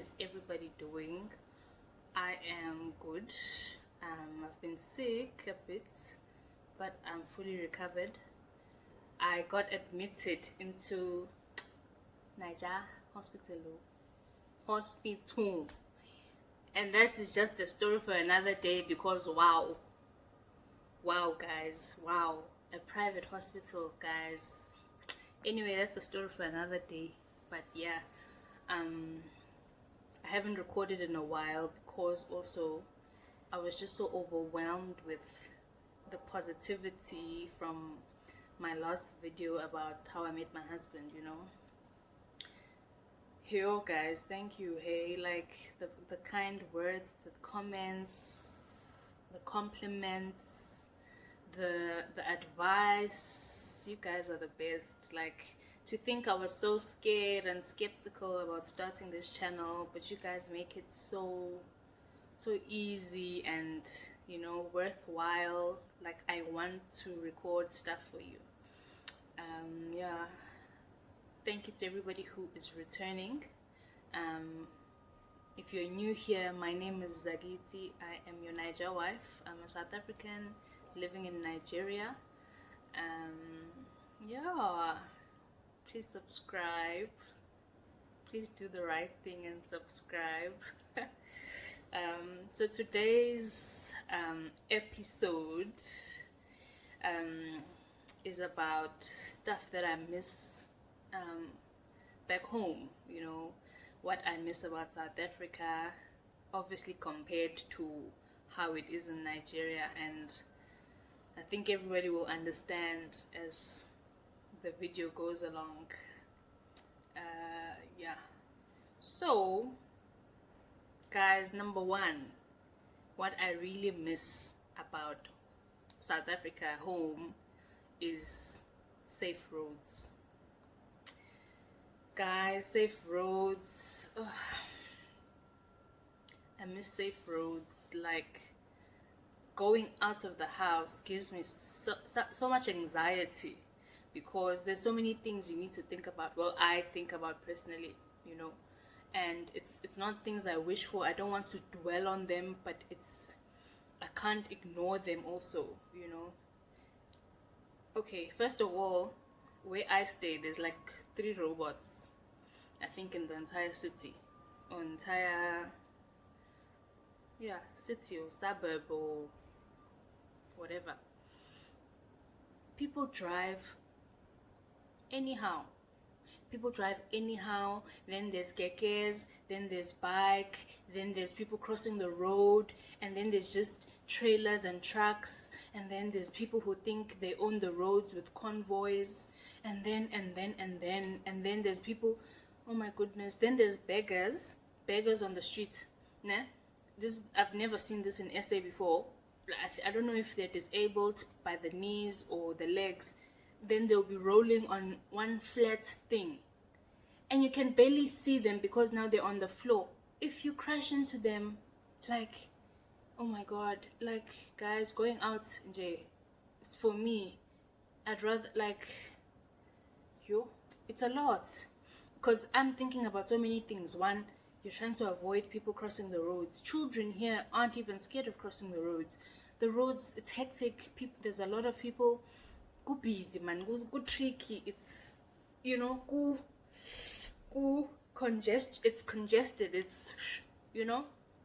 is everybody doing? I am good. I've been sick a bit, but I'm fully recovered. I got admitted into Niger hospital, and that is just the story for another day, because wow guys, wow, a private hospital, guys. Anyway, that's a story for another day. But yeah, I haven't recorded in a while because also I was just so overwhelmed with the positivity from my last video about how I met my husband, Yo guys, thank you. Hey, like the kind words, the comments, the compliments, the advice. You guys are the best. Like, to think I was so scared and skeptical about starting this channel, but you guys make it so easy and worthwhile. Like, I want to record stuff for you. Yeah, thank you to everybody who is returning. If you're new here, my name is Zagiti. I am your Niger wife. I'm a South African living in Nigeria. Yeah, please subscribe. Please do the right thing and subscribe. So today's episode is about stuff that I miss back home, what I miss about South Africa, obviously compared to how it is in Nigeria, and I think everybody will understand as the video goes along. Yeah, so guys, number one, what I really miss about South Africa home is safe roads. Guys, safe roads. Ugh. I miss safe roads. Like, going out of the house gives me so much anxiety, because there's so many things you need to think about. Well, I think about personally, and it's not things I wish for. I don't want to dwell on them, but I can't ignore them also, Okay, first of all, where I stay, there's like 3 robots, I think, in the entire city, or entire city or suburb or whatever. People drive anyhow. Then there's kekes, then there's bike, then there's people crossing the road, and then there's just trailers and trucks, and then there's people who think they own the roads with convoys, and then there's people, oh my goodness, then there's beggars on the street. I've never seen this in SA before. I don't know if they're disabled by the knees or the legs. Then they'll be rolling on one flat thing, and you can barely see them because now they're on the floor. If you crash into them, like, oh my god, like, guys, going out, for me, I'd rather, like, it's a lot, because I'm thinking about so many things. One, you're trying to avoid people crossing the roads. Children here aren't even scared of crossing the roads. The roads, it's hectic. There's a lot of people. Go busy, man. Go tricky. It's, go it's congested. It's,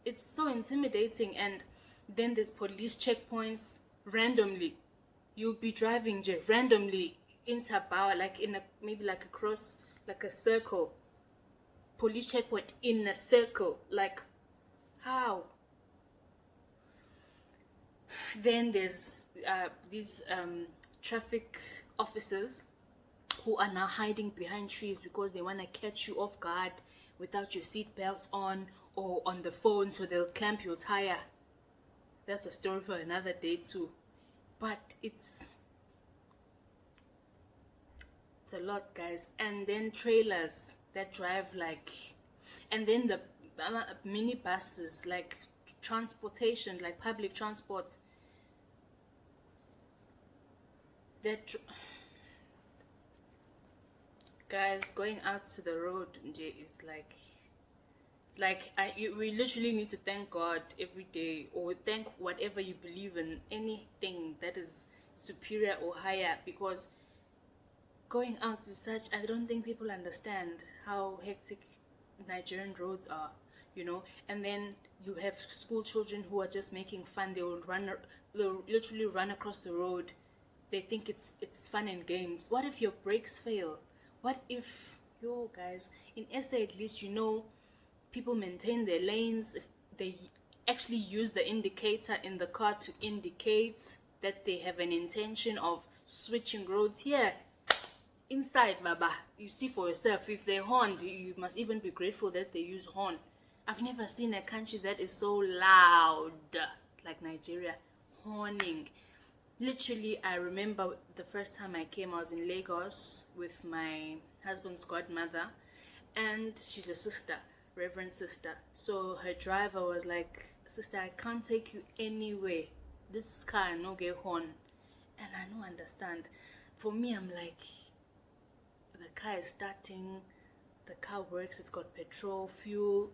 it's so intimidating. And then there's police checkpoints randomly. You'll be driving randomly into Bauer, like in maybe like across, like a circle. Police checkpoint in a circle. Like, how? Then there's these traffic officers who are now hiding behind trees because they want to catch you off guard without your seatbelt on or on the phone, so they'll clamp your tire. That's a story for another day too. But it's a lot, guys. And then trailers that drive, like, and then the mini buses, like transportation, like public transport, guys, going out to the road is like Like we literally need to thank God every day, or thank whatever you believe in, anything that is superior or higher, because going out is such, I don't think people understand how hectic Nigerian roads are, you know. And then you have school children who are just making fun. They'll literally run across the road. They think it's fun and games. What if your brakes fail? What if, yo guys, in SA at least, you know, people maintain their lanes. If they actually use the indicator in the car to indicate that they have an intention of switching roads. Here inside, baba, you see for yourself. If they horn, you must even be grateful that they use horn. I've never seen a country that is so loud like Nigeria, horning. Literally, I remember the first time I came, I was in Lagos with my husband's godmother, and she's a sister, reverend sister. So her driver was like, sister, I can't take you anywhere. This car no get horn. And I don't understand. For me, I'm like, the car is starting, the car works, it's got petrol, fuel.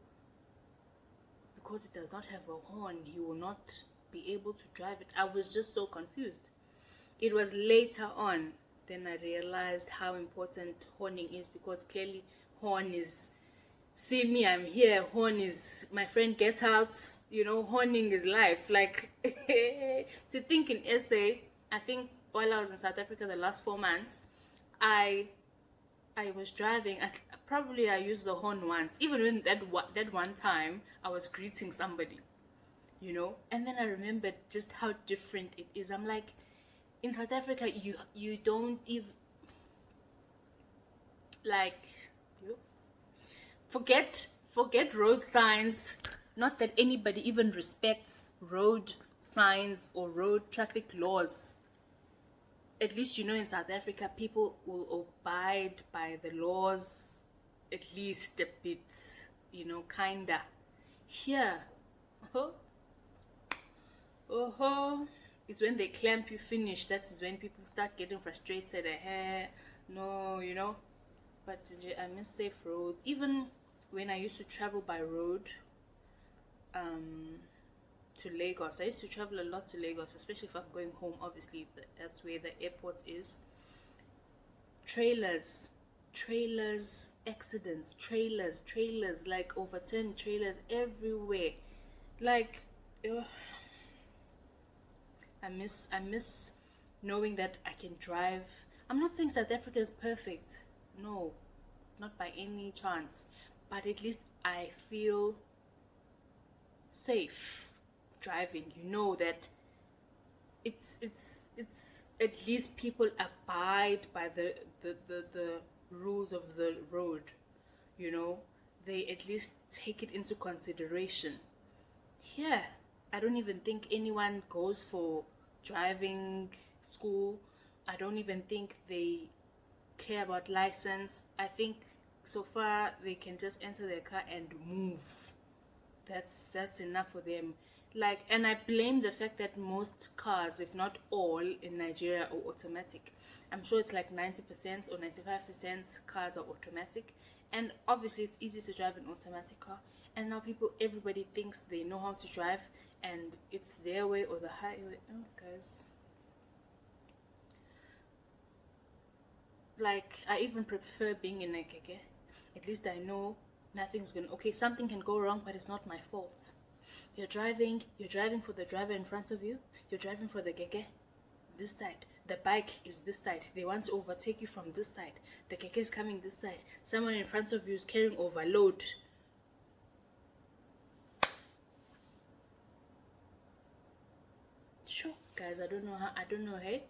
Because it does not have a horn, you will not be able to drive it. I was just so confused. It was later on then I realized how important horning is, because clearly horn is, see me, I'm here, horn is, my friend, get out, you know, horning is life. Like to think in SA, I think while I was in South Africa the last 4 months, I was driving, probably I used the horn once, even when that one time I was greeting somebody, you know. And then I remembered just how different it is. I'm like, in South Africa, you don't even, like, you forget road signs. Not that anybody even respects road signs or road traffic laws. At least, you know, in South Africa, people will abide by the laws at least a bit, you know, kinda. Here, it's when they clamp you finish, that is when people start getting frustrated. No, you know. But I miss safe roads. Even when I used to travel by road to Lagos, I used to travel a lot to Lagos, especially if I'm going home. Obviously, that's where the airport is. Trailers, accidents, trailers, like overturned trailers everywhere. Like, I miss knowing that I can drive. I'm not saying South Africa is perfect. No, not by any chance. But at least I feel safe driving. You know that it's at least people abide by the rules of the road. You know, they at least take it into consideration. Here, I don't even think anyone goes for driving school. I don't even think they care about license. I think so far they can just enter their car and move. That's enough for them. Like, and I blame the fact that most cars, if not all, in Nigeria are automatic. I'm sure it's like 90% or 95% cars are automatic, and obviously it's easy to drive an automatic car. And now everybody thinks they know how to drive, and it's their way or the highway. Oh, guys. Like, I even prefer being in a keke. At least I know nothing's gonna, okay, something can go wrong, but it's not my fault. You're driving for the driver in front of you, you're driving for the keke this side, the bike is this side, they want to overtake you from this side, the keke is coming this side, someone in front of you is carrying overload. Sure, guys, I don't know, hey,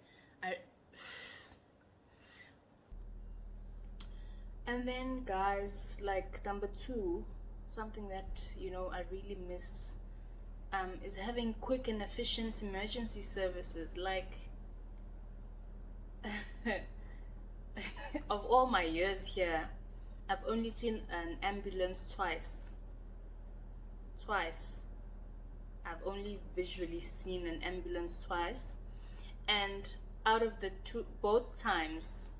and then, guys, like, number 2, something that, you know, I really miss is having quick and efficient emergency services. Like, of all my years here, I've only seen an ambulance twice. I've only visually seen an ambulance twice, and out of the both times,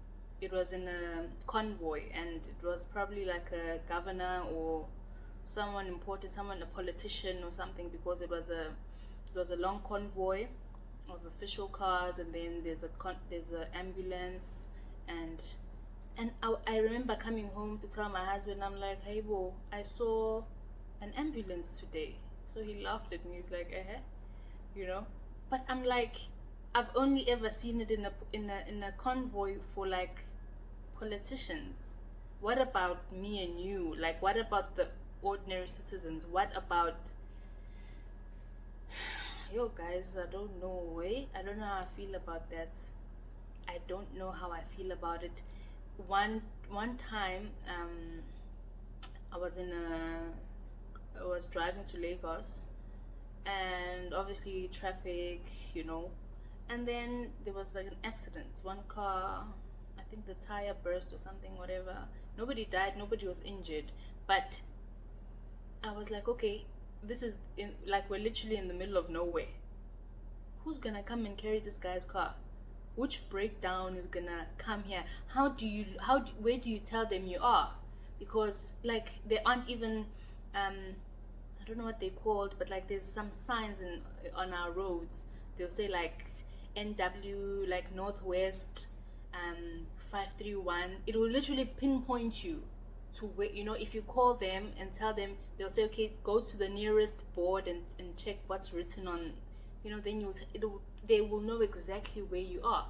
it was in a convoy, and it was probably like a governor or someone important, someone, a politician or something, because it was a long convoy of official cars, and then there's a ambulance, and I remember coming home to tell my husband, I'm like, hey bo, I saw an ambulance today. So he laughed at me. He's like, you know. But I'm like, I've only ever seen it in a convoy for like politicians. What about me and you? Like, what about the ordinary citizens? What about yo guys? I don't know. I don't know how I feel about that. I don't know how I feel about it. One time, I was in a I was driving to Lagos, and obviously traffic, and then there was like an accident. One car, I think the tire burst or something, whatever. Nobody died, nobody was injured, but I was like, okay, this is like we're literally in the middle of nowhere. Who's gonna come and carry this guy's car? Which breakdown is gonna come here? Where do you tell them you are? Because like there aren't even I don't know what they called, but like there's some signs on our roads. They'll say like NW, like Northwest 531. It will literally pinpoint you to where, if you call them and tell them, they'll say, okay, go to the nearest board and check what's written on, then they will know exactly where you are,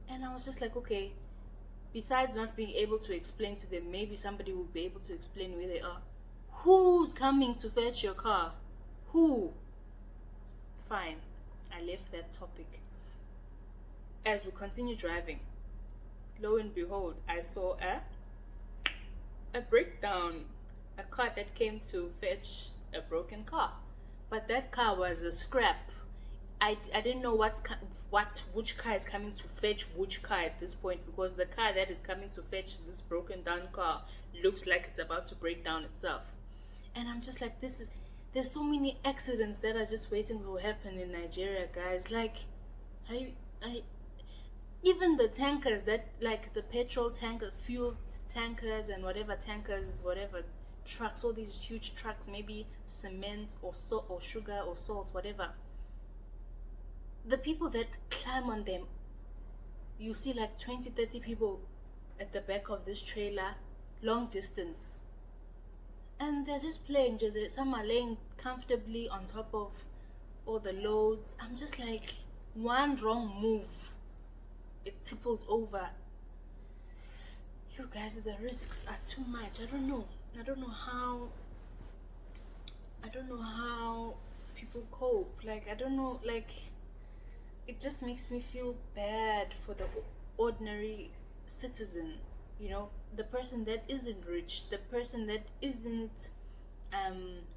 and I was just like, okay, besides not being able to explain to them, maybe somebody will be able to explain where they are. Who's coming to fetch your car? Who? Fine, I left that topic. As we continue driving, lo and behold, I saw a breakdown, a car that came to fetch a broken car, but that car was a scrap. I didn't know which car is coming to fetch which car at this point, because the car that is coming to fetch this broken down car looks like it's about to break down itself. And I'm just like, there's so many accidents that are just waiting to happen in Nigeria, guys. Like, even the tankers that, like the petrol tanker, fuel tankers, and whatever tankers, whatever trucks, all these huge trucks, maybe cement or salt or sugar or salt, whatever. The people that climb on them, you see like 20-30 people at the back of this trailer, long distance, and they're just playing. Some are laying comfortably on top of all the loads. I'm just like, one wrong move, it tipples over. You guys, the risks are too much. I don't know how people cope. Like, I don't know, like, it just makes me feel bad for the ordinary citizen, the person that isn't rich, the person that isn't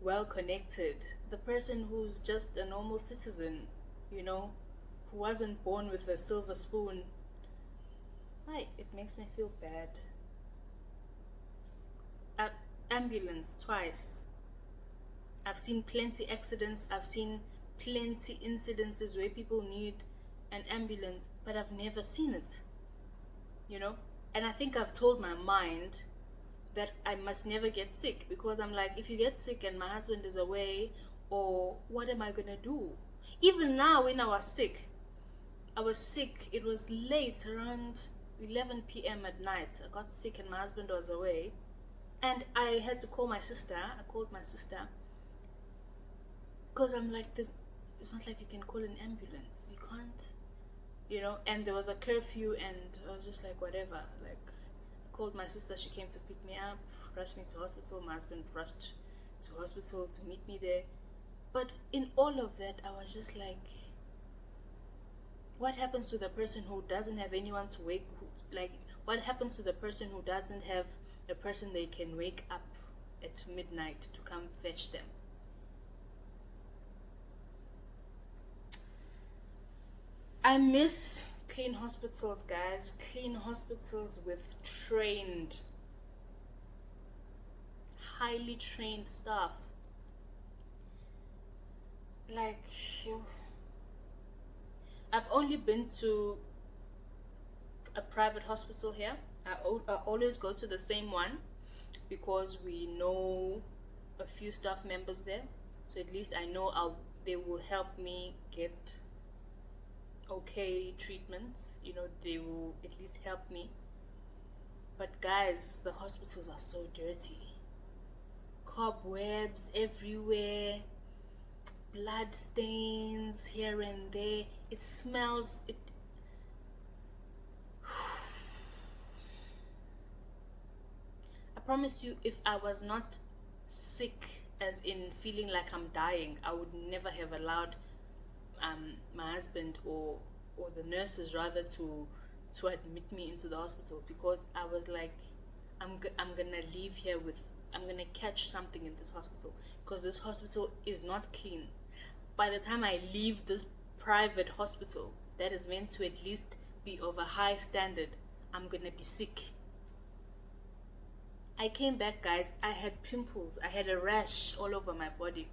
well connected, the person who's just a normal citizen, who wasn't born with a silver spoon. It makes me feel bad. Ambulance twice. I've seen plenty accidents, I've seen plenty incidences where people need an ambulance, but I've never seen it, and I think I've told my mind that I must never get sick, because I'm like, if you get sick and my husband is away, or what am I gonna do? Even now, when I was sick, it was late, around 11 p.m. at night. I got sick and my husband was away, and I had to call my sister. I called my sister because I'm like, it's not like you can call an ambulance. You can't, and there was a curfew, and I was just like, whatever. Like, I called my sister, she came to pick me up, rushed me to hospital. My husband rushed to hospital to meet me there. But in all of that, I was just like, what happens to the person who doesn't have anyone to what happens to the person who doesn't have a person they can wake up at midnight to come fetch them? I miss clean hospitals, guys. Clean hospitals with highly trained staff. Like, I've only been to a private hospital here. I always go to the same one, because we know a few staff members there. So at least I know they will help me get okay treatments. They will at least help me. But guys, the hospitals are so dirty. Cobwebs everywhere, blood stains here and there. It smells. I promise you, if I was not sick, as in feeling like I'm dying, I would never have allowed my husband or the nurses rather to admit me into the hospital, because I was like, I'm gonna leave here I'm gonna catch something in this hospital, because this hospital is not clean. By the time I leave this private hospital that is meant to at least be of a high standard, I'm gonna be sick. I came back, guys, I had pimples, I had a rash all over my body.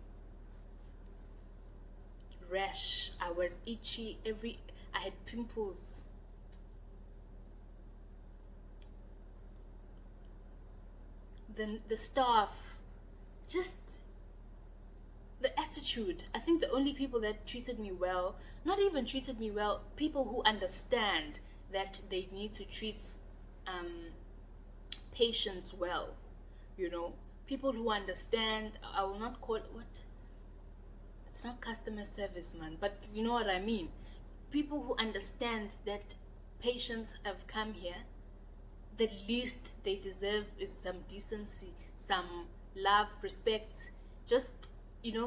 Rash, I was itchy, I had pimples. The staff, just the attitude. I think the only people that treated me well, not even treated me well, people who understand that they need to treat patients well, people who understand. I will not call it, it's not customer service, man, but you know what I mean. People who understand that patients have come here, the least they deserve is some decency, some love, respect, just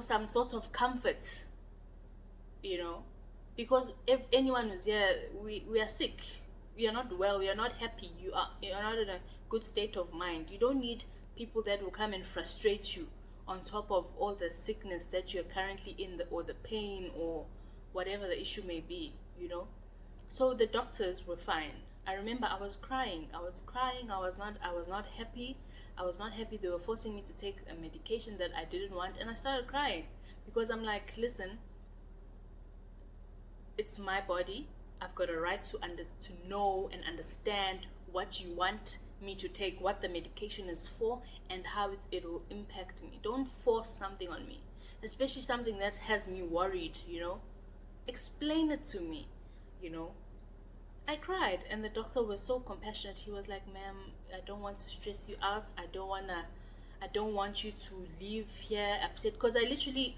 some sort of comfort, because if anyone is here, we are sick, you're not well, you're not happy, you're not in a good state of mind. You don't need people that will come and frustrate you on top of all the sickness that you're currently in, or the pain, or whatever the issue may be. So the doctors were fine. I remember I was crying. I was not happy. They were forcing me to take a medication that I didn't want, and I started crying, because I'm like, listen, it's my body. I've got a right to know and understand what you want me to take, what the medication is for, and how it will impact me. Don't force something on me, especially something that has me worried. Explain it to me. I cried, and the doctor was so compassionate. He was like, ma'am, I don't want to stress you out. I don't want you to leave here upset, because I literally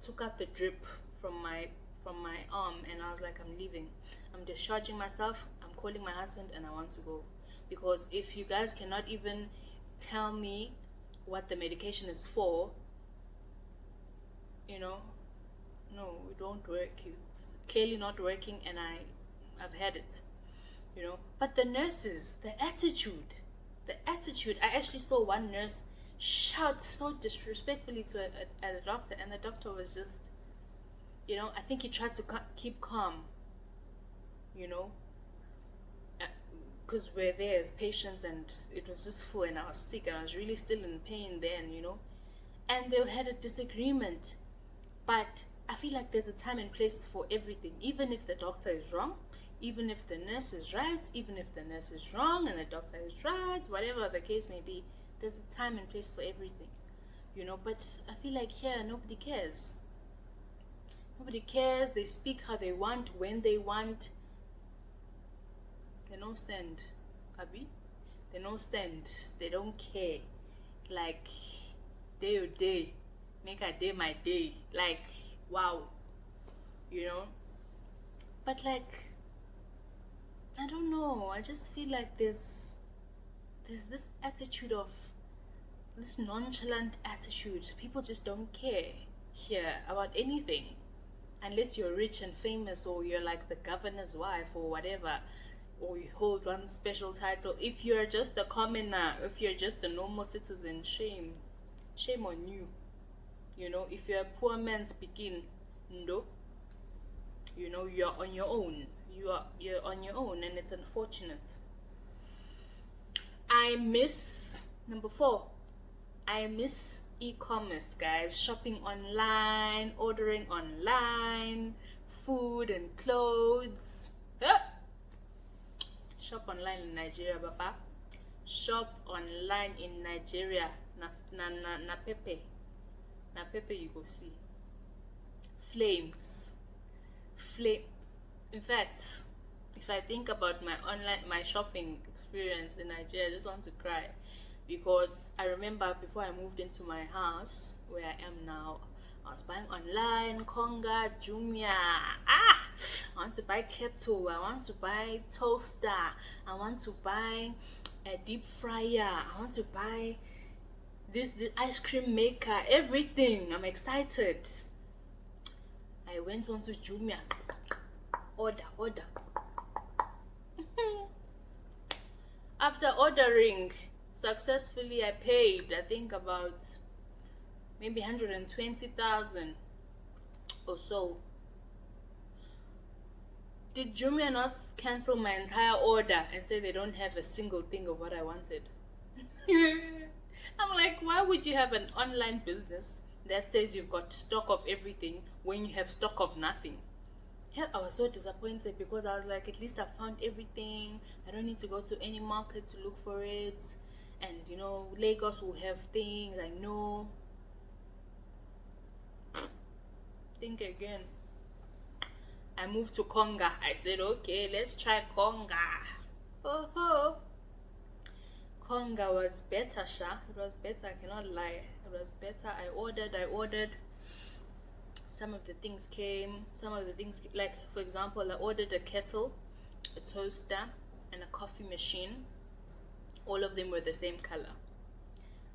took out the drip from my arm, and I was like, I'm leaving. I'm discharging myself. I'm calling my husband, and I want to go. Because if you guys cannot even tell me what the medication is for, no, it won't work. It's clearly not working, and I've had it, But the nurses, the attitude. I actually saw one nurse shout so disrespectfully to a doctor, and the doctor was just, I think he tried to keep calm, because we're there as patients, and it was just full, and I was sick, and I was really still in pain then, and they had a disagreement. But I feel like there's a time and place for everything. Even if the doctor is wrong, even if the nurse is right, even if the nurse is wrong and the doctor is right, whatever the case may be, there's a time and place for everything, But I feel like here, nobody cares. Nobody cares. They speak how they want, when they want. They don't send, Abby. They don't send. They don't care. Like, day or day, make a day my day. Like, wow. But like, I don't know. I just feel like there's this attitude of, this nonchalant attitude. People just don't care here about anything, unless you're rich and famous, or you're like the governor's wife, or whatever, or you hold one special title. If you're just a commoner, if you're just a normal citizen, shame on you. If you're a poor man speaking, no, you're on your own. You're on your own, and it's unfortunate. Number 4, I miss e-commerce, guys. Shopping online, ordering online, food and clothes. Shop online in Nigeria, Papa. shop online in Nigeria. Na pepe. Na pepe you go see. Flames. Flame. In fact, if I think about my shopping experience in Nigeria, I just want to cry, because I remember before I moved into my house where I am now, I was buying online, Konga, Jumia. I want to buy kettle, I want to buy toaster, I want to buy a deep fryer, I want to buy the ice cream maker, everything. I'm excited. I went on to Jumia, order. After ordering successfully, I paid, I think, about maybe 120,000 or so. Did Jumia not cancel my entire order and say they don't have a single thing of what I wanted? I'm like, why would you have an online business that says you've got stock of everything when you have stock of nothing? Yeah, I was so disappointed, because I was like, at least I found everything. I don't need to go to any market to look for it. And Lagos will have things, I know. Think again. I moved to Konga. I said, okay, let's try Konga. Oh, Konga was better, Sha. It was better, I cannot lie. It was better. I ordered. Some of the things came. Like, for example, I ordered a kettle, a toaster, and a coffee machine. All of them were the same color.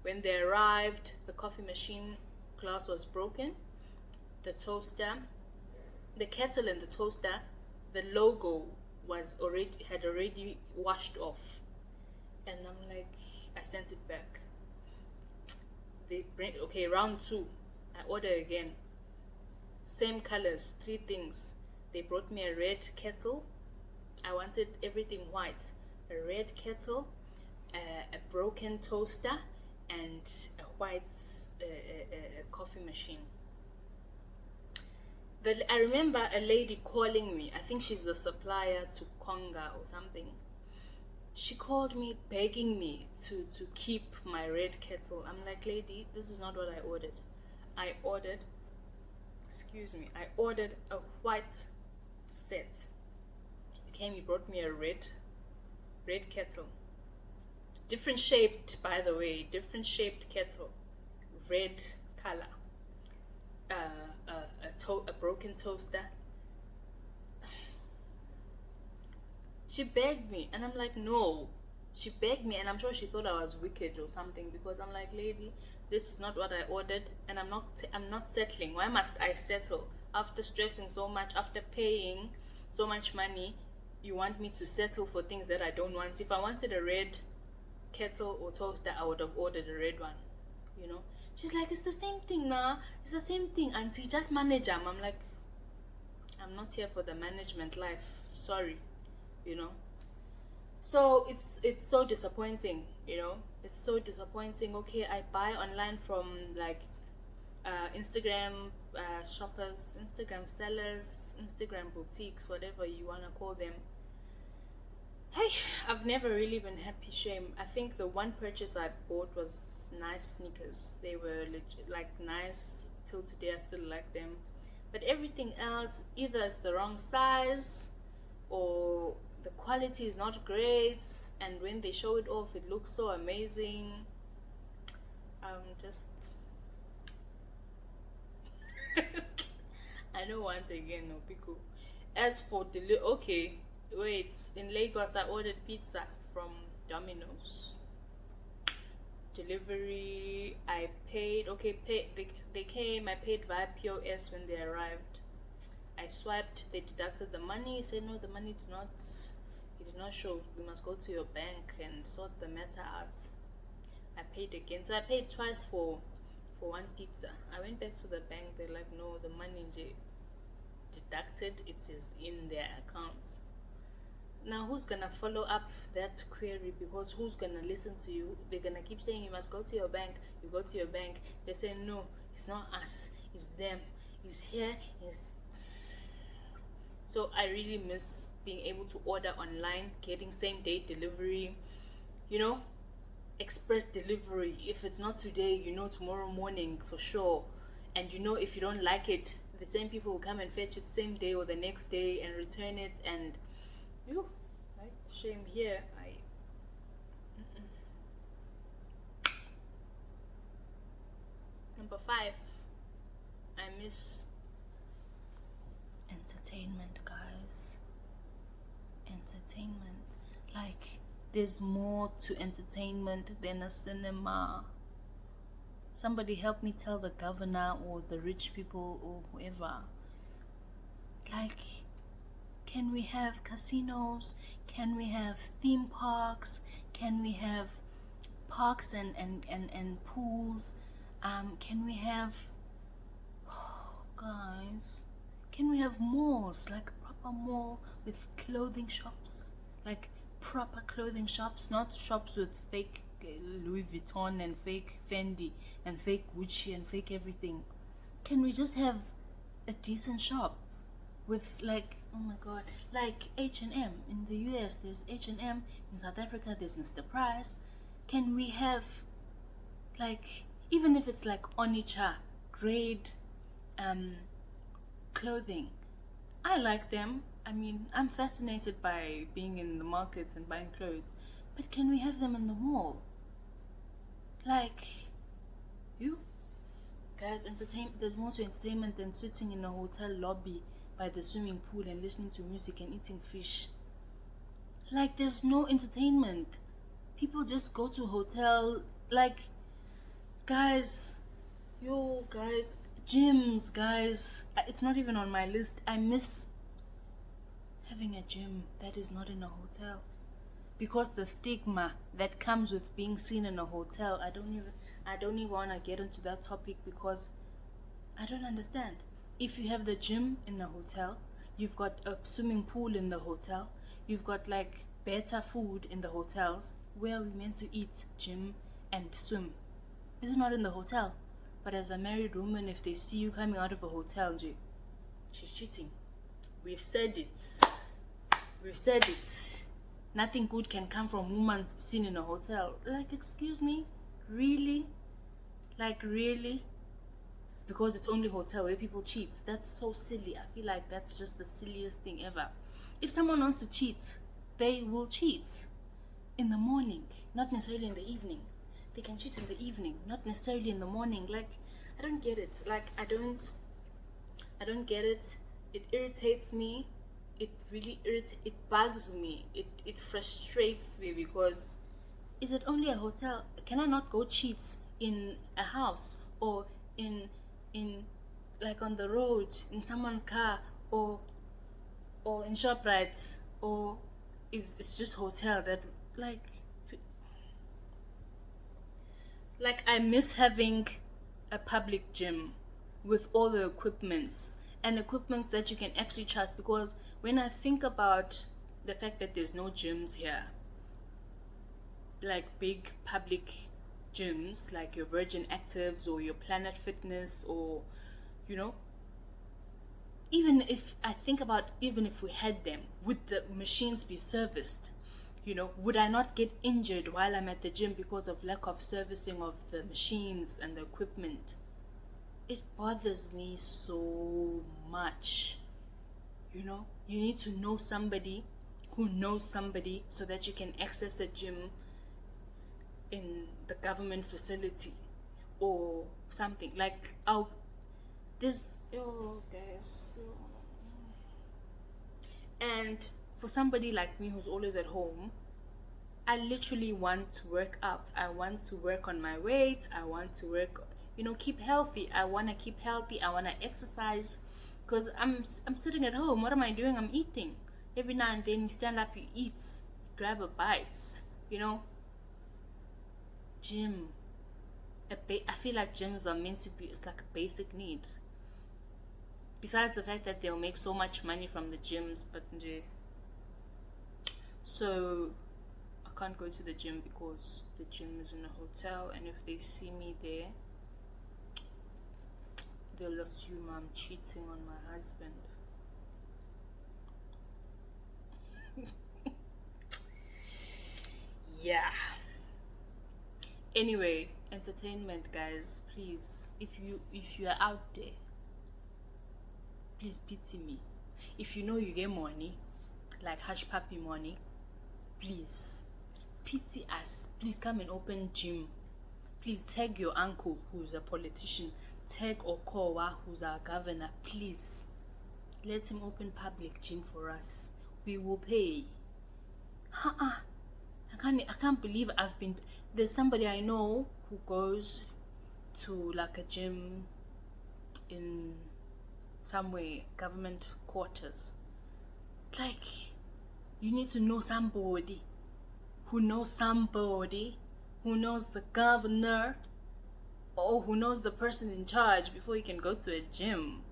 When they arrived, the coffee machine glass was broken. The kettle and the toaster, the logo had already washed off. And I'm like, I sent it back. Round 2, I order again. Same colors, 3 things. They brought me a red kettle. I wanted everything white. A red kettle, a broken toaster, and a white coffee machine. I remember a lady calling me. I think she's the supplier to Konga or something. She called me begging me to keep my red kettle. I'm like, lady, this is not what I ordered. I ordered a white set. He brought me a red kettle. Different shaped, by the way, different shaped kettle. Red color. A broken toaster. She begged me, and I'm like, no. She begged me, and I'm sure she thought I was wicked or something, because I'm like, lady, this is not what I ordered, and I'm not settling. Why must I settle after stressing so much, after paying so much money? You want me to settle for things that I don't want? If I wanted a red kettle or toaster, I would have ordered a red one. She's like, it's the same thing now. It's the same thing, auntie. Just manage them. I'm like, I'm not here for the management life. Sorry, So it's so disappointing. It's so disappointing. Okay, I buy online from like Instagram shoppers, Instagram sellers, Instagram boutiques, whatever you wanna call them. Hey, I've never really been happy. Shame. I think the one purchase I bought was nice sneakers. They were legit, like, nice. Till today I still like them. But everything else, either it's the wrong size, or the quality is not great, and when they show it off, it looks so amazing. Just I know, once again, no pico. As for okay, wait, in Lagos I ordered pizza from Domino's. Delivery, I paid. They came. I paid via POS when they arrived. I swiped. They deducted the money. Said no, the money did not show. You must go to your bank and sort the matter out. I paid again, so I paid twice for one pizza. I went back to the bank. They're like, no, the money deducted. It is in their accounts. Now, who's gonna follow up that query? Because who's gonna listen to you? They're gonna keep saying you must go to your bank. You go to your bank. They say no, it's not us, it's them. It's here. So I really miss being able to order online, getting same day delivery. express delivery. If it's not today, you know tomorrow morning for sure. And you know if you don't like it, the same people will come and fetch it same day or the next day and return it. And you, right? Shame here. Number 5, I miss entertainment, guys. Entertainment. Like, there's more to entertainment than a cinema. Somebody help me tell the governor or the rich people or whoever. Like, can we have casinos? Can we have theme parks? Can we have parks and pools? Can we have, oh, guys, can we have malls, like a proper mall with clothing shops, like proper clothing shops, not shops with fake Louis Vuitton and fake Fendi and fake Gucci and fake everything? Can we just have a decent shop with, like, oh my god, like H&M? In the US there's H&M, in South Africa there's Mr. Price. Can we have, like, even if it's like Onitsha grade clothing? I like them. I mean, I'm fascinated by being in the markets and buying clothes, but can we have them in the mall? Like, you guys, there's more to entertainment than sitting in a hotel lobby by the swimming pool and listening to music and eating fish. Like, there's no entertainment. People just go to hotel, like, guys, gyms, guys. It's not even on my list. I miss having a gym that is not in a hotel, because the stigma that comes with being seen in a hotel, I don't even want to get into that topic, because I don't understand. If you have the gym in the hotel, you've got a swimming pool in the hotel, you've got like better food in the hotels, where are we meant to eat, gym and swim? This is not in the hotel. But as a married woman, if they see you coming out of a hotel, she's cheating. We've said it. Nothing good can come from women seen in a hotel. Like, excuse me? Really? Like, really? Because it's only hotel where people cheat. That's so silly. I feel like that's just the silliest thing ever. If someone wants to cheat, they will cheat in the morning, not necessarily in the evening. They can cheat in the evening, not necessarily in the morning. Like, I don't get it. Like, I don't get it. It irritates me. It really it bugs me. It frustrates me, because is it only a hotel? Can I not go cheat in a house, or in like on the road, in someone's car, or in ShopRite? Or it's just hotel that, like I miss having a public gym with all the equipments that you can actually trust. Because when I think about the fact that there's no gyms here, like big public gyms like your Virgin Actives or your Planet Fitness, or even if we had them, would the machines be serviced? Would I not get injured while I'm at the gym because of lack of servicing of the machines and the equipment? It bothers me so much. You need to know somebody who knows somebody so that you can access a gym in the government facility or something. Like, guys. And for somebody like me who's always at home, I literally want to work out. I want to work on my weight. I want to work, keep healthy. I want to keep healthy. I want to exercise, because I'm sitting at home. What am I doing? I'm eating. Every now and then you stand up, you eat, you grab a bite, Gym. I feel like gyms are meant to be, it's like a basic need. Besides the fact that they'll make so much money from the gyms, but so I can't go to the gym because the gym is in a hotel, and if they see me there, they'll assume I'm cheating on my husband. Yeah. Anyway, entertainment, guys, please, if you are out there, please pity me. If you know you get money, like hush puppy money, please pity us. Please come and open gym. Please tag your uncle who's a politician, tag Okowa who's our governor. Please let him open public gym for us. We will pay. I can't believe there's somebody I know who goes to like a gym in somewhere, government quarters. Like, you need to know somebody who knows the governor, or who knows the person in charge before you can go to a gym.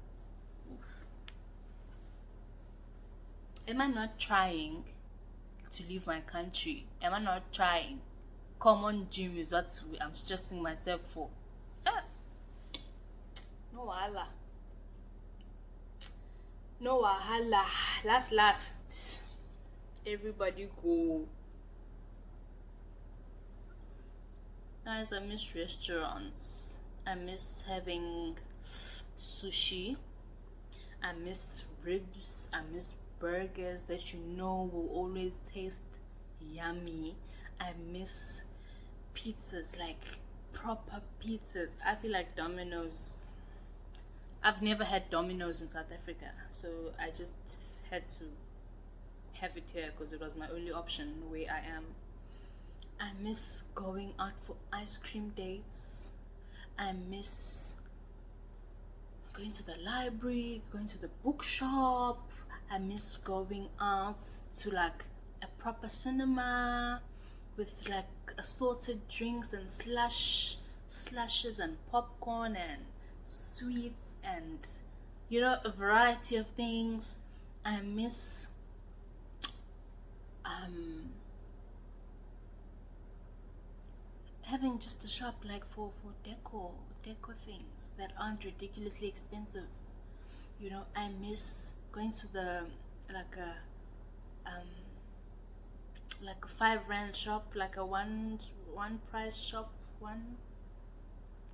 Am I not trying to leave my country? Am I not trying? Common gym is what I'm stressing myself for. No wahala. No wahala. Last. Everybody go. Guys, I miss restaurants. I miss having sushi. I miss ribs. I miss burgers that you know will always taste yummy. I miss pizzas, like proper pizzas. I feel like Domino's. I've never had Domino's in South Africa, so I just had to have it here because it was my only option where I am. I miss going out for ice cream dates. I miss going to the library, going to the bookshop. I miss going out to like a proper cinema with like assorted drinks and slushes and popcorn and sweets and, you know, a variety of things. I miss having just a shop like for decor things that aren't ridiculously expensive. You know, I miss going to the like a 5 rand shop, like a one price shop,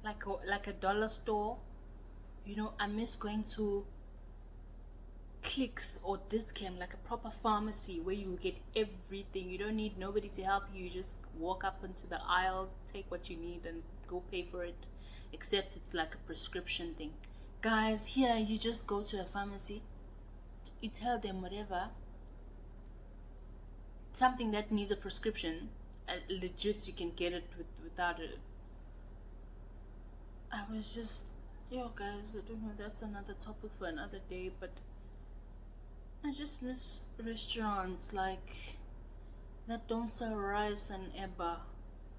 like a dollar store. You know, I miss going to Clicks or Discount, like a proper pharmacy where you get everything. You don't need nobody to help you. You just walk up into the aisle, take what you need and go pay for it, except it's like a prescription thing. Guys, here you just go to a pharmacy, you tell them whatever, something that needs a prescription, legit you can get it without it. I was just, guys, I don't know, that's another topic for another day, but I just miss restaurants like that don't sell rice and eba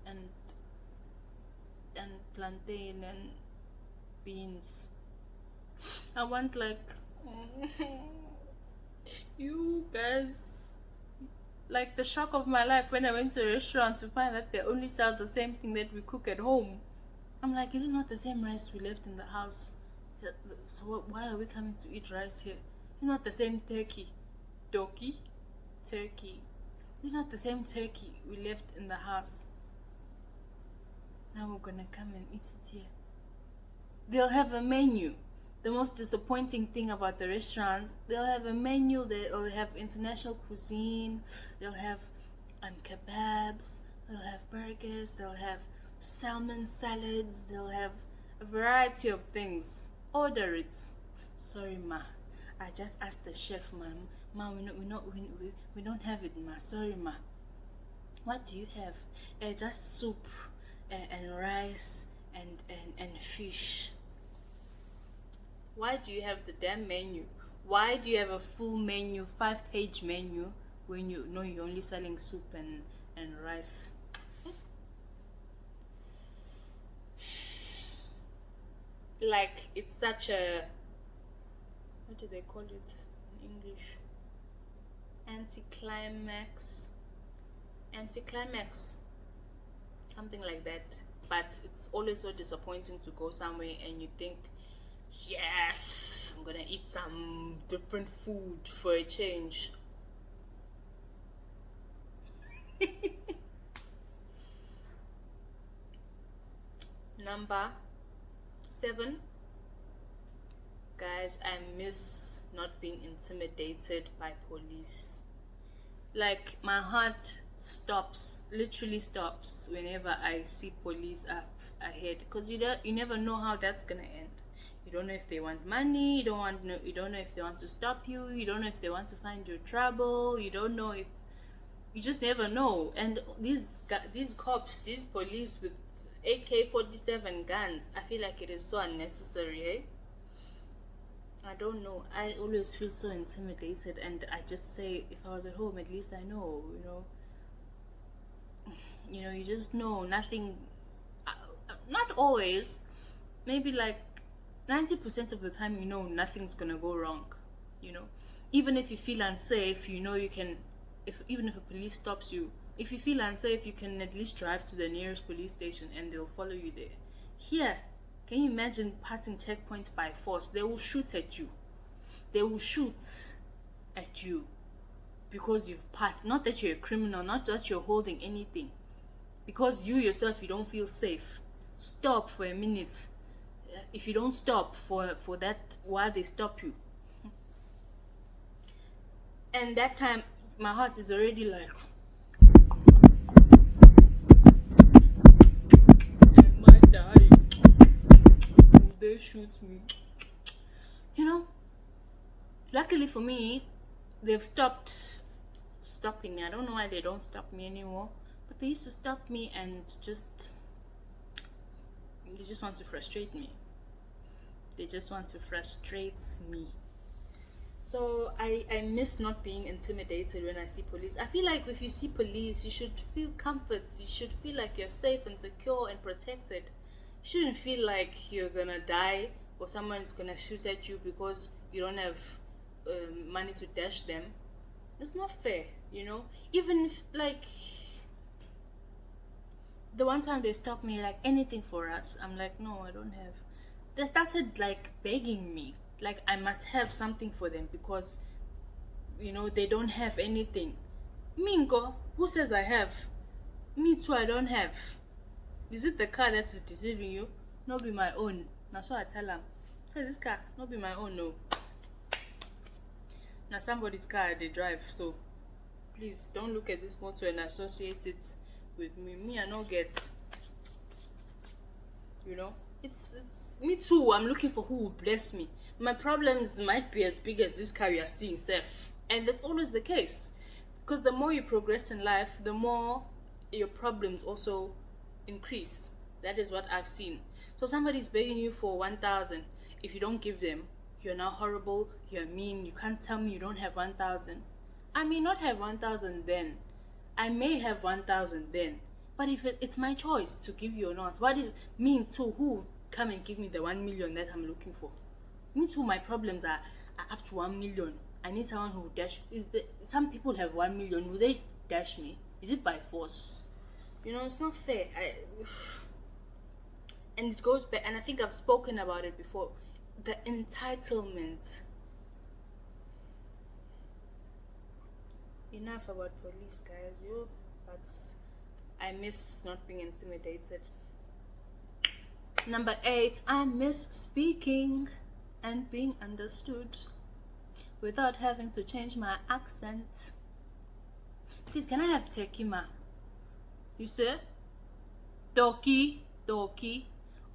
and plantain and beans. I want like you guys, like the shock of my life when I went to a restaurant to find that they only sell the same thing that we cook at home. I'm like, is it not the same rice we left in the house? So why are we coming to eat rice here? It's not the same turkey. Turkey. It's not the same turkey we left in the house. Now we're gonna come and eat it here. They'll have a menu. The most disappointing thing about the restaurants, they'll have a menu. They'll have international cuisine. They'll have kebabs. They'll have burgers. They'll have salmon salads. They'll have a variety of things. Order it. Sorry, ma. I just asked the chef, ma, we don't have it, ma. Sorry, ma. What do you have? Just soup and rice and fish. Why do you have the damn menu? Why do you have a full menu, 5-page menu, when you know you're only selling soup and rice? Like, it's such a, what do they call it in English? Anticlimax, something like that. But it's always so disappointing to go somewhere and you think, yes, I'm gonna eat some different food for a change. Number 7, guys, I miss not being intimidated by police. Like, my heart literally stops whenever I see police up ahead, because you never know how that's gonna end. You don't know if they want money, you don't know if they want to stop you, you don't know if they want to find you trouble, you don't know if you just never know. And these cops, these police with AK-47 guns, I feel like it is so unnecessary, eh? I don't know. I always feel so intimidated, and I just say, if I was at home, at least I know, you just know nothing. Not always. Maybe like 90% of the time, nothing's gonna go wrong. Even if you feel unsafe, you can. Even if a police stops you, if you feel unsafe, you can at least drive to the nearest police station, and they'll follow you there. Here, can you imagine passing checkpoints by force? They will shoot at you. They will shoot at you because you've passed. Not that you're a criminal, not that you're holding anything. Because you yourself, you don't feel safe. Stop for a minute. If you don't stop for that while they stop you. And that time, my heart is already like, am I dying? Will they shoot me? Luckily for me, they've stopping me. I don't know why they don't stop me anymore, but they used to stop me and they just want to frustrate me. So I miss not being intimidated when I see police. I feel like if you see police, you should feel comfort. You should feel like you're safe and secure and protected. You shouldn't feel like you're gonna die or someone's gonna shoot at you because you don't have money to dash them. It's not fair, Even if, like, the one time they stopped me, like, anything for us, I'm like, no, I don't have. They started like begging me, like I must have something for them because they don't have anything. Mingo, who says I have? Me too, I don't have. Is it the car that is deceiving you? No, be my own. Now so I tell them, say this car no be my own. No, now somebody's car they drive. So please don't look at this motor and associate it with me. I don't get. It's me too. I'm looking for who will bless me. My problems might be as big as this car you are seeing, Steph. And that's always the case. Because the more you progress in life, the more your problems also increase. That is what I've seen. So somebody's begging you for 1,000. If you don't give them, you're now horrible, you're mean, you can't tell me you don't have 1,000. I may not have 1,000 then. I may have 1,000 then. But if it's my choice to give you or not, what if me too, who come and give me the 1 million that I'm looking for? Me too, my problems are up to 1 million. I need someone who will dash. Some people have 1 million. Will they dash me? Is it by force? It's not fair. And it goes back, and I think I've spoken about it before. The entitlement. Enough about police, guys. But I miss not being intimidated. Number 8, I miss speaking and being understood without having to change my accent. Please, can I have tekima? You say? Toki.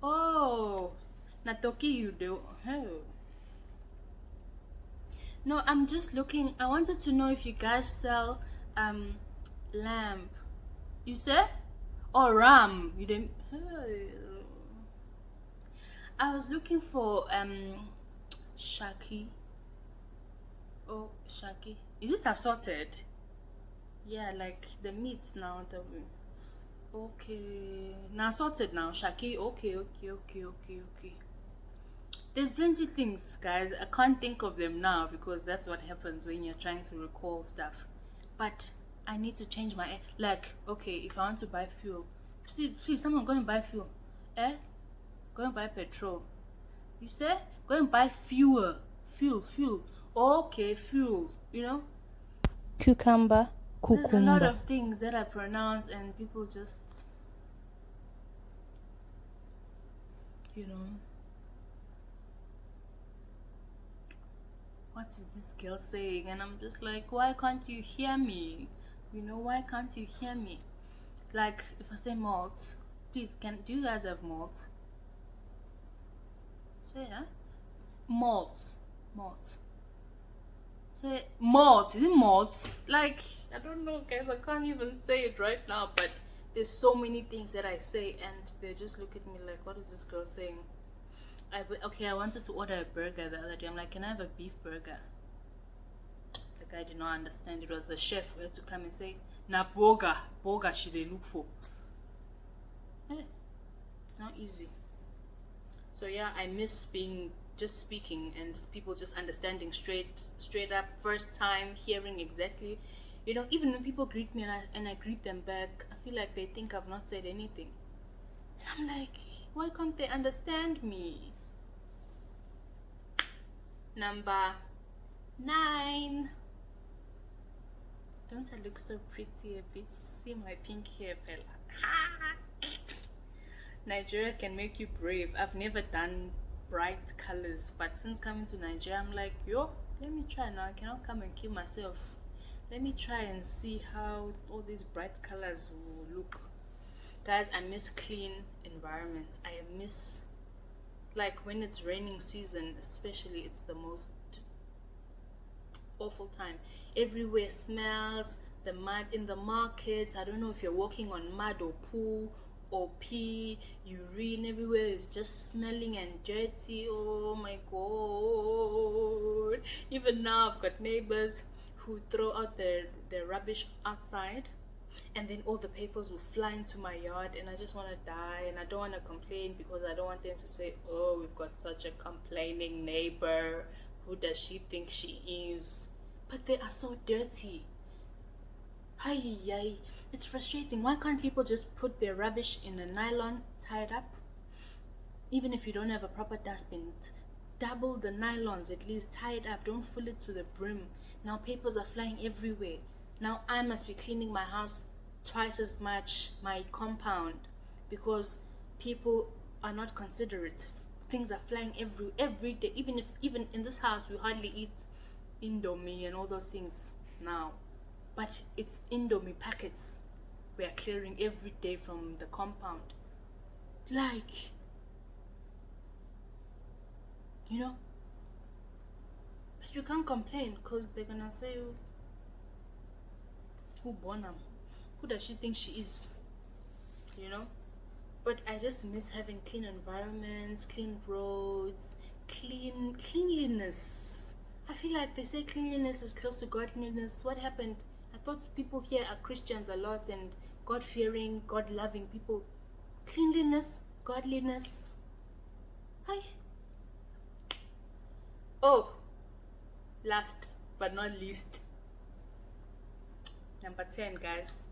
Oh, na toki you do. Oh. No, I'm just looking. I wanted to know if you guys sell lamb. You say? Or ram? You didn't. I was looking for shaki. Oh, shaki. Is this assorted? Yeah, like the meats now. Okay, now assorted now. Shaki. Okay. There's plenty of things, guys. I can't think of them now because that's what happens when you're trying to recall stuff. But I need to change my okay, if I want to buy fuel, please someone go and buy fuel. Go and buy petrol. You say go and buy fuel. Okay, fuel. Cucumber. There's a lot of things that I pronounce and people just you know, what is this girl saying? And I'm just like, why can't you hear me? You know, why can't you hear me? Like, if I say malt, please, do you guys have malt? Say, huh? Malt. Say malt. Is it malt? Like, I don't know, guys. I can't even say it right now. But there's so many things that I say, and they just look at me like, what is this girl saying? I wanted to order a burger the other day. I'm like, can I have a beef burger? The guy did not understand. It was the chef who had to come and say, na burger should they look for? Hey, it's not easy. So yeah, I miss just speaking and people just understanding straight up, first time hearing exactly. You know, even when people greet me and I greet them back, I feel like they think I've not said anything. And I'm like, why can't they understand me? Number 9. Don't I look so pretty a bit? See my pink hair, Bella. Nigeria can make you brave. I've never done bright colors, but since coming to Nigeria, I'm like, yo, let me try now. I cannot come and kill myself. Let me try and see how all these bright colors will look. Guys, I miss clean environments. I miss, like, when it's raining season, especially, it's the most awful time. Everywhere smells, the mud in the markets. I don't know if you're walking on mud or poo or pee, urine, everywhere is just smelling and dirty. Oh my god. Even now I've got neighbors who throw out their rubbish outside, and then all the papers will fly into my yard, and I just want to die, and I don't want to complain because I don't want them to say, oh, we've got such a complaining neighbor. Who does she think she is? But they are so dirty. Hi, it's frustrating. Why can't people just put their rubbish in a nylon, tie it up? Even if you don't have a proper dustbin, double the nylons, at least tie it up. Don't fill it to the brim. Now papers are flying everywhere. Now I must be cleaning my house twice as much, my compound, because people are not considerate. Things are flying every day. Even in this house we hardly eat Indomie and all those things now, but it's Indomie packets we are clearing every day from the compound. Like, you know, but you can't complain because they're gonna say, who born her? Who does she think she is? You know? But I just miss having clean environments, clean roads, cleanliness. I feel like they say cleanliness is close to godliness. What happened? I thought people here are Christians a lot and God-fearing, God-loving people. Cleanliness, godliness. Hi. Oh, last but not least, number 10, guys.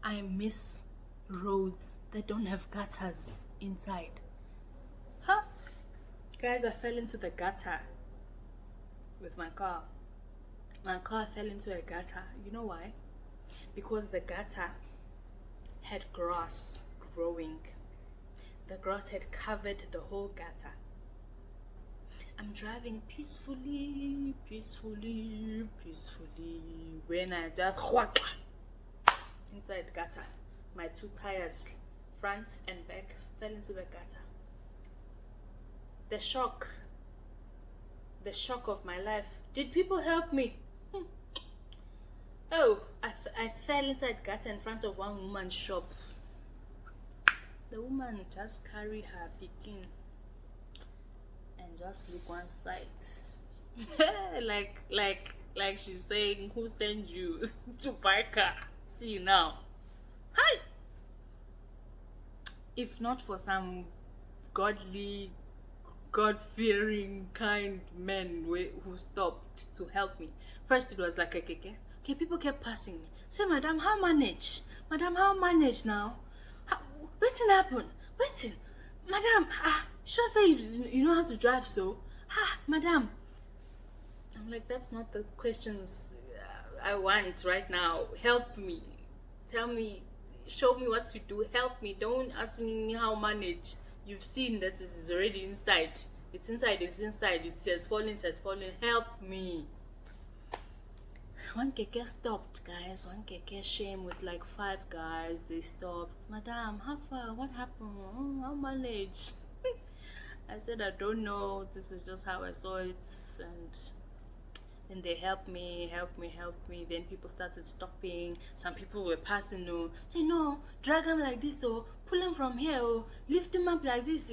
I miss roads that don't have gutters inside. Huh? Guys, I fell into the gutter with my car. My car fell into a gutter. You know why? Because the gutter had grass growing. The grass had covered the whole gutter. I'm driving peacefully, when I just inside gutter. My 2 tires, front and back, fell into the gutter. The shock of my life. Did people help me? Oh, I fell inside gutter in front of one woman's shop. The woman just carry her pikin and just look one side. like she's saying, who sent you to buy car? See you now. Hi. If not for some godly, God-fearing, kind men who stopped to help me. First it was like, okay, people kept passing me. Say, madam, how manage? Madam, how manage now? Waiting happen? Waiting. Madam, sure say you know how to drive, so? Madam. I'm like, that's not the questions I want right now. Help me. Tell me, show me what to do. Help me. Don't ask me how manage. You've seen that it is already inside. It's inside, it's inside. It has fallen, it has fallen. Help me. One keke stopped, guys. One keke shame with like 5 guys. They stopped. Madam, how far? What happened? Oh, how managed? I said, I don't know. This is just how I saw it. And then they helped me. Then people started stopping. Some people were passing. No, say no, drag him like this, or pull him from here, or lift him up like this.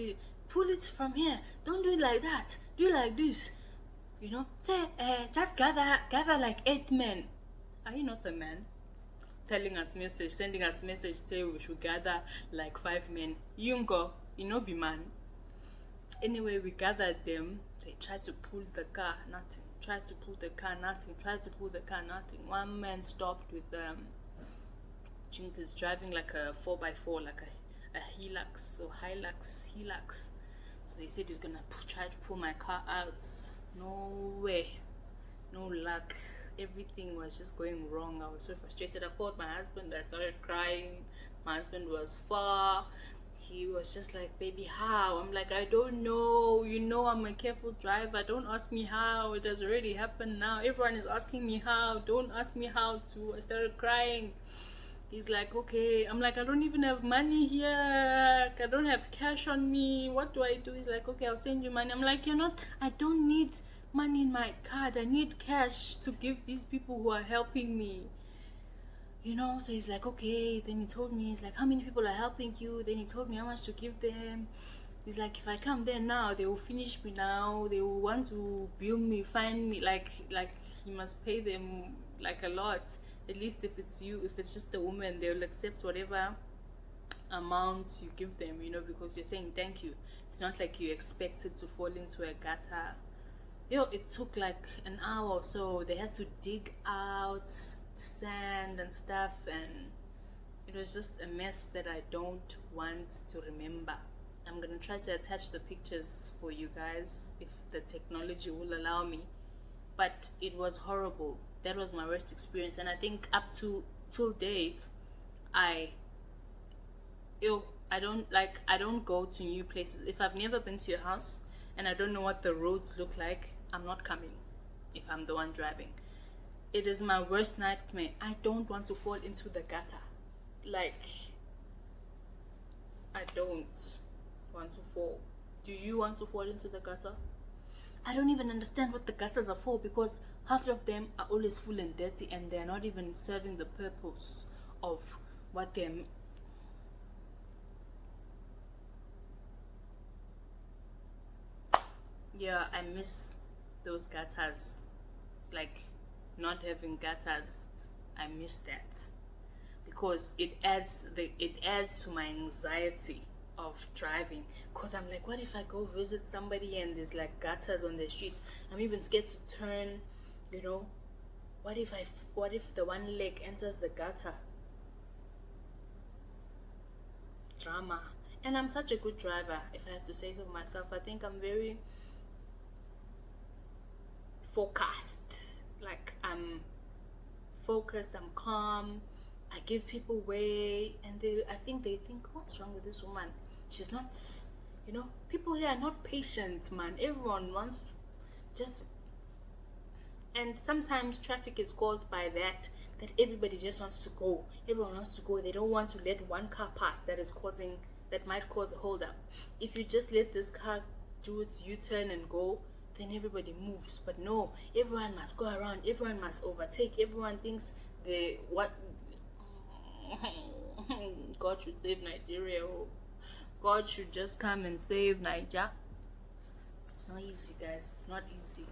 Pull it from here. Don't do it like that. Do it like this. You know, say, just gather like 8 men. Are you not a man? Telling us message, sending us message, say we should gather like 5 men. You go, you know, be man. Anyway, we gathered them. They tried to pull the car, nothing. Tried to pull the car, nothing. Tried to pull the car, nothing. One man stopped with Jink is driving like a 4x4, like a Hilux or Hilux. So they said he's gonna try to pull my car out. No way, no luck. Everything was just going wrong. I was so frustrated. I called my husband. I started crying. My husband was far. He was just like, baby, how? I'm like, I don't know. You know, I'm a careful driver. Don't ask me how. It has already happened now. Everyone is asking me how. Don't ask me how to. I started crying. He's like, okay. I'm like, I don't even have money here. I don't have cash on me. What do I do? He's like, okay, I'll send you money. I'm like, I don't need money in my card. I need cash to give these people who are helping me. You know, so he's like, okay. Then he told me, he's like, how many people are helping you? Then he told me how much to give them. He's like, if I come there now, they will finish me now. They will want to bill me, fine me. Like he must pay them like a lot. At least if it's you, if it's just a woman, they'll accept whatever amounts you give them, you know, because you're saying thank you. It's not like you expected to fall into a gutter. It took like an hour or so. They had to dig out sand and stuff, and it was just a mess that I don't want to remember. I'm gonna try to attach the pictures for you guys if the technology will allow me, but it was horrible. That was my worst experience, and I think up to till date, I don't go to new places. If I've never been to your house and I don't know what the roads look like, I'm not coming if I'm the one driving. It is my worst nightmare. I don't want to fall into the gutter. Like, I don't want to fall. Do you want to fall into the gutter? I don't even understand what the gutters are for, because half of them are always full and dirty, and they're not even serving the purpose of what they're... Yeah, I miss those gutters. Like, not having gutters, I miss that, because it adds to my anxiety of driving. Because I'm like, what if I go visit somebody and there's like gutters on the streets? I'm even scared to turn, you know. What if the one leg enters the gutter? Drama. And I'm such a good driver, if I have to say so myself. I think I'm very focused. Like, I'm focused, I'm calm, I give people way, and I think they think, what's wrong with this woman? She's not, you know, people here are not patient, man. Everyone wants just... And sometimes traffic is caused by that everybody just wants to go. Everyone wants to go. They don't want to let one car pass that might cause a hold up. If you just let this car do its U-turn and go, then everybody moves. But no, everyone must go around, everyone must overtake, everyone thinks God should save Nigeria. God should just come and save Niger. It's not easy, guys. It's not easy.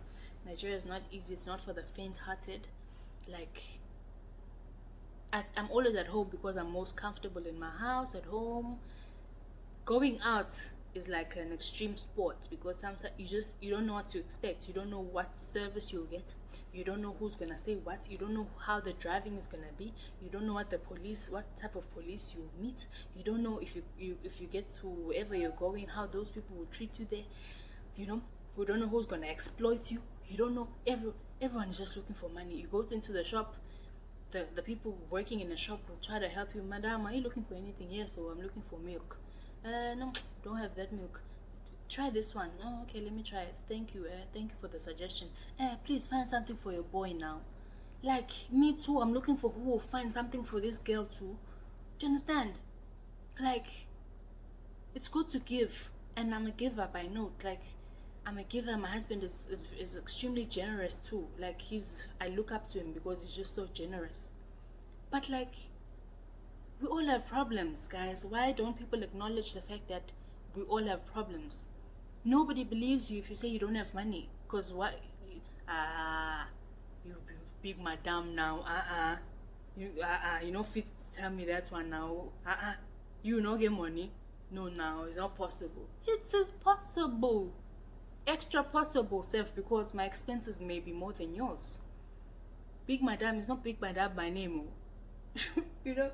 Nigeria is not easy. It's not for the faint-hearted. Like, I'm always at home because I'm most comfortable in my house, at home. Going out is like an extreme sport, because sometimes you don't know what to expect. You don't know what service you'll get. You don't know who's gonna say what. You don't know how the driving is gonna be. You don't know what type of police you'll meet. You don't know if you get to wherever you're going, how those people will treat you there. You know, we don't know who's gonna exploit you. You don't know. Everyone is just looking for money. You go into the shop, the people working in the shop will try to help you. Madam, are you looking for anything? Yes, so I'm looking for milk. No, don't have that milk. Try this one. Oh, okay, let me try it. Thank you. Thank you for the suggestion. Please find something for your boy now. Like me too. I'm looking for who will find something for this girl too. Do you understand? Like, it's good to give, and I'm a giver by note. Like, I'm a giver. My husband is extremely generous too. Like, I look up to him because he's just so generous. But like, we all have problems, guys. Why don't people acknowledge the fact that we all have problems? Nobody believes you if you say you don't have money. Because what? You big madam now. You know, fit tell me that one now. You no get money. No, now it's not possible. It is possible. Extra possible, self, because my expenses may be more than yours. Big madam is not big madam by name. You know,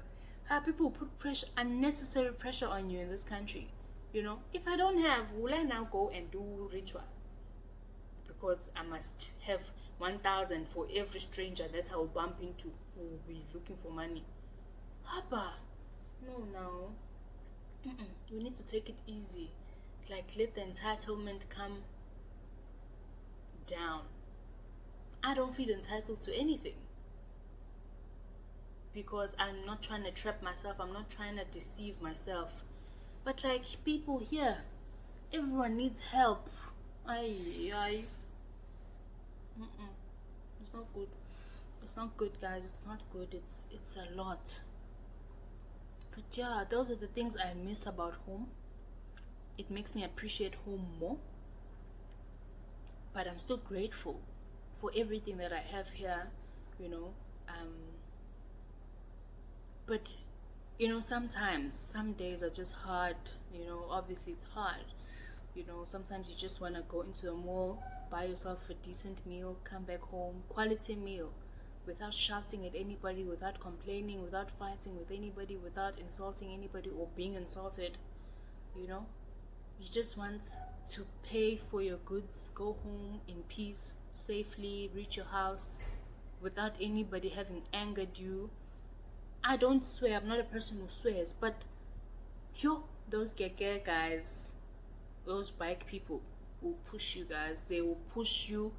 people put pressure, unnecessary pressure on you in this country. You know, if I don't have, will I now go and do ritual? Because I must have 1,000 for every stranger that I will bump into who will be looking for money. Papa, no. You need to take it easy. Like, let the entitlement come down. I don't feel entitled to anything. Because I'm not trying to trap myself. I'm not trying to deceive myself. But like, people here, everyone needs help. It's not good. It's not good, guys. It's not good. It's a lot. But yeah, those are the things I miss about home. It makes me appreciate home more. But I'm still grateful for everything that I have here, you know. But you know, sometimes some days are just hard. You know, obviously it's hard. You know, sometimes you just want to go into the mall, buy yourself a decent meal, come back home, quality meal, without shouting at anybody, without complaining, without fighting with anybody, without insulting anybody or being insulted. You know, you just want to pay for your goods, go home in peace, safely, reach your house without anybody having angered you. I don't swear, I'm not a person who swears, but those keke guys, those bike people will push you guys. They will push you.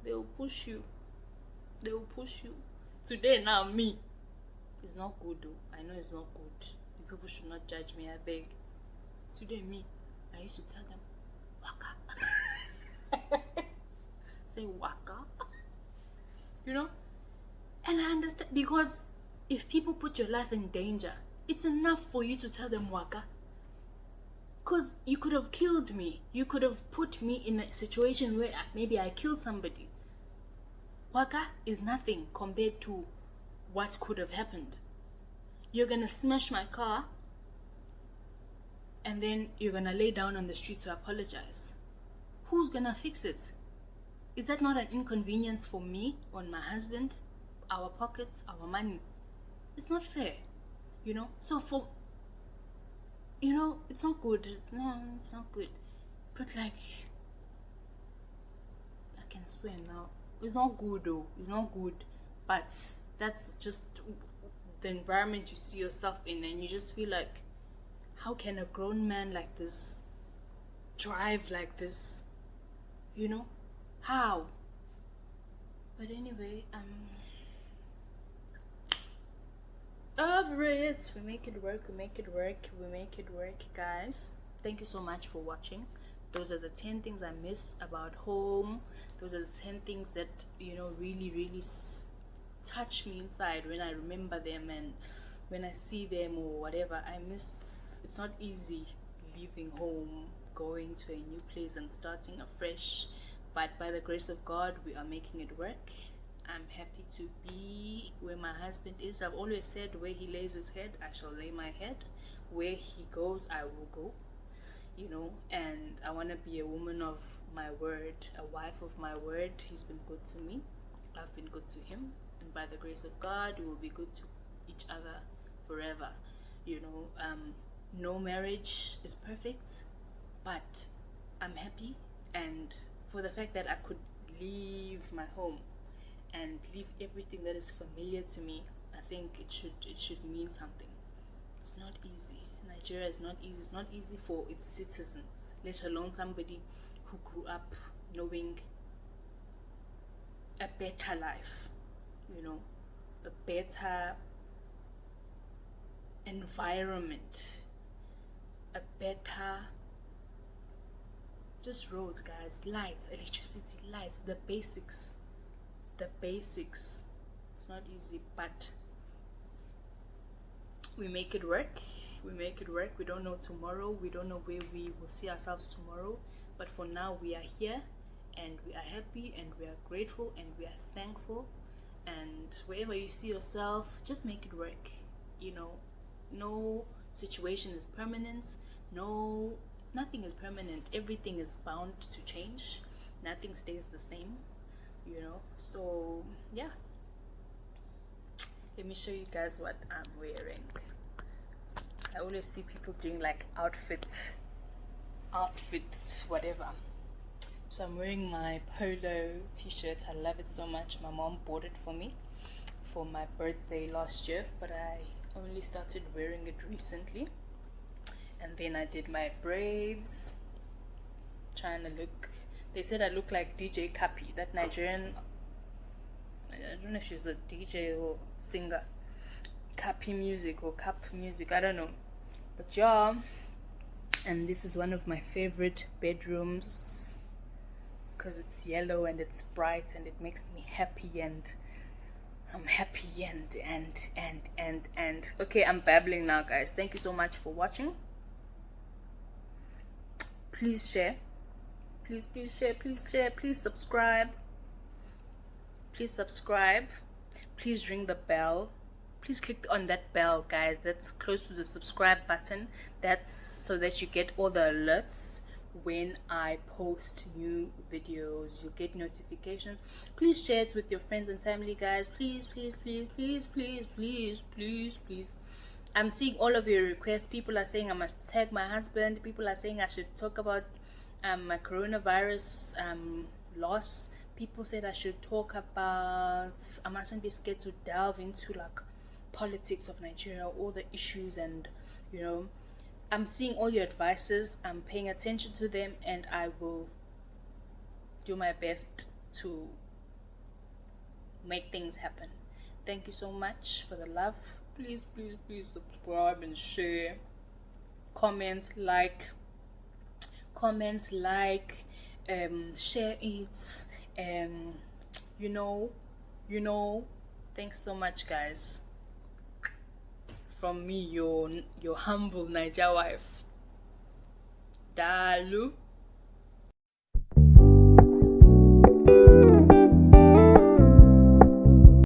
They will push you. They will push you. Today now, me. It's not good though. I know it's not good. The people should not judge me, I beg. Today me, I used to tell them, waka. Say waka. You know? And I understand, because if people put your life in danger, it's enough for you to tell them waka. Because you could have killed me. You could have put me in a situation where maybe I killed somebody. Waka is nothing compared to what could have happened. You're gonna smash my car and then you're gonna lay down on the street to apologize. Who's gonna fix it? Is that not an inconvenience for me or my husband, our pockets, our money? It's not fair, you know? So it's not good. It's not good. But like, I can swear now. It's not good though. It's not good. But that's just the environment you see yourself in, and you just feel like, how can a grown man like this drive like this? You know? How? But anyway, over it. We make it work, guys. Thank you so much for watching. Those are the 10 things I miss about home. Those are the 10 things that, you know, really, really touch me inside when I remember them and when I see them or whatever. I miss. It's not easy leaving home, going to a new place and starting afresh. But by the grace of God, we are making it work. I'm happy to be where my husband is. I've always said, where he lays his head, I shall lay my head. Where he goes, I will go. You know, and I want to be a woman of my word, a wife of my word. He's been good to me. I've been good to him. And by the grace of God, we will be good to each other forever. You know, no marriage is perfect, but I'm happy. And for the fact that I could leave my home and leave everything that is familiar to me, I think it should mean something. It's not easy. Nigeria is not easy. It's not easy for its citizens, let alone somebody who grew up knowing a better life, a better environment, a better just roads, guys, lights, electricity, lights, the basics. It's not easy, but we make it work. We don't know tomorrow. We don't know where we will see ourselves tomorrow, but for now we are here, and we are happy, and we are grateful, and we are thankful. And wherever you see yourself, just make it work. No situation is permanent. Nothing is permanent. Everything is bound to change. Nothing stays the same. So yeah, let me show you guys what I'm wearing. I always see people doing like outfits, whatever. So I'm wearing my polo t-shirt. I love it so much. My mom bought it for me for my birthday last year, but I only started wearing it recently. And then I did my braids, trying to look, they said I look like DJ Kapi, that Nigerian, I don't know if she's a DJ or singer, Kapi music or Kap music, I don't know. But yeah, and this is one of my favorite bedrooms because it's yellow and it's bright and it makes me happy, and I'm happy and okay, I'm babbling now, guys. Thank you so much for watching. Please share, please share, please subscribe, please ring the bell, please click on that bell, guys, that's close to the subscribe button. That's so that you get all the alerts when I post new videos. You'll get notifications. Please share it with your friends and family, guys. Please. I'm seeing all of your requests. People are saying I must tag my husband. People are saying I should talk about my coronavirus loss. People said I should talk about, I mustn't be scared to delve into like politics of Nigeria, all the issues, and I'm seeing all your advices. I'm paying attention to them, and I will do my best to make things happen. Thank you so much for the love. Please subscribe and share. Comments, like, share it. Thanks so much, guys. From me, your humble Niger wife. Dalu.